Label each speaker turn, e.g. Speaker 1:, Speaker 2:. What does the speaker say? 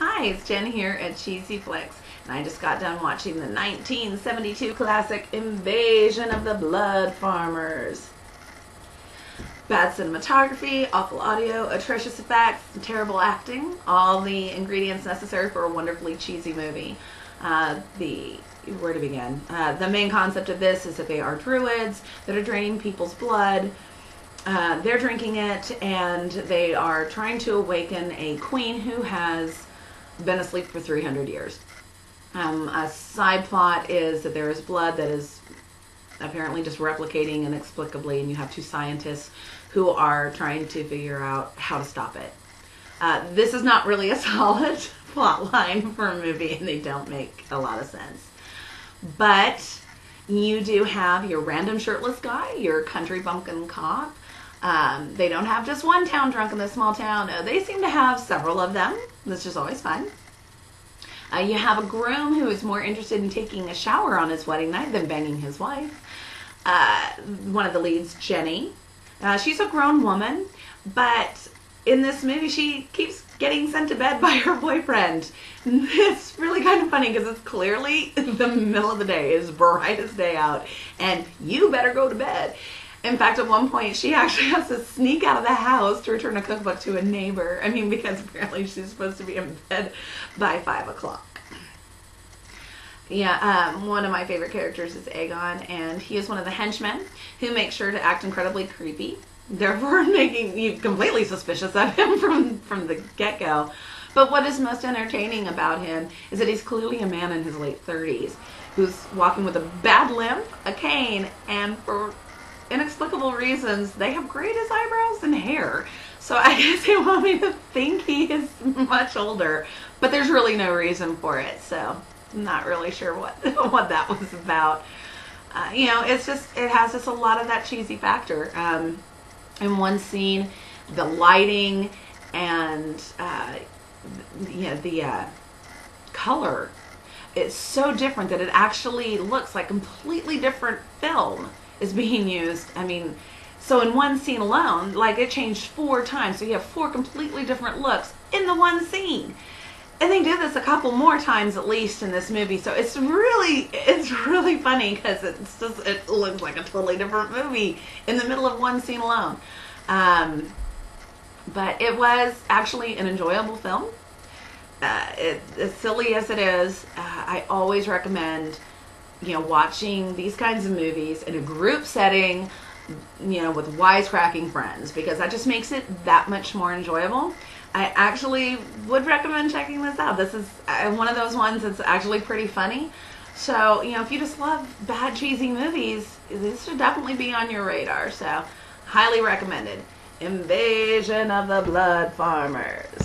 Speaker 1: Hi, it's Jen here at Cheezy and I just got done watching the 1972 classic Invasion of the Blood Farmers. Bad cinematography, awful audio, atrocious effects, and terrible acting, all the ingredients necessary for a wonderfully cheesy movie. Where to begin? The main concept of this is that they are druids that are draining people's blood. They're drinking it, and they are trying to awaken a queen who has been asleep for 300 years. A side plot is that there is blood that is apparently just replicating inexplicably, and you have two scientists who are trying to figure out how to stop it. This is not really a solid plot line for a movie, and they don't make a lot of sense. But you do have your random shirtless guy, your country bumpkin cop. They don't have just one town drunk in this small town. No, they seem to have several of them. This is always fun. You have a groom who is more interested in taking a shower on his wedding night than banging his wife. One of the leads, Jenny. She's a grown woman, but in this movie she keeps getting sent to bed by her boyfriend. It's really kind of funny because it's clearly the middle of the day. It's brightest day out, and you better go to bed. In fact, at one point, she actually has to sneak out of the house to return a cookbook to a neighbor. I mean, because apparently she's supposed to be in bed by 5 o'clock. Yeah, one of my favorite characters is Aegon, and he is one of the henchmen who makes sure to act incredibly creepy, therefore making you completely suspicious of him from the get-go. But what is most entertaining about him is that he's clearly a man in his late 30s who's walking with a bad limp, a cane, and for inexplicable reasons, they have grayed his eyebrows and hair. So I guess they want me to think he is much older, but there's really no reason for it. So I'm not really sure what that was about. It has just a lot of that cheesy factor. In one scene, the lighting and the color is so different that it actually looks like a completely different film is being used. I mean, so in one scene alone, like, it changed 4 times, so you have 4 completely different looks in the one scene. And they do this a couple more times at least in this movie, so it's really funny because it looks like a totally different movie in the middle of one scene alone. But it was actually an enjoyable film. As silly as it is, I always recommend watching these kinds of movies in a group setting, with wisecracking friends, because that just makes it that much more enjoyable. I actually would recommend checking this out. This is one of those ones that's actually pretty funny. So, if you just love bad, cheesy movies, this should definitely be on your radar. So, highly recommended. Invasion of the Blood Farmers.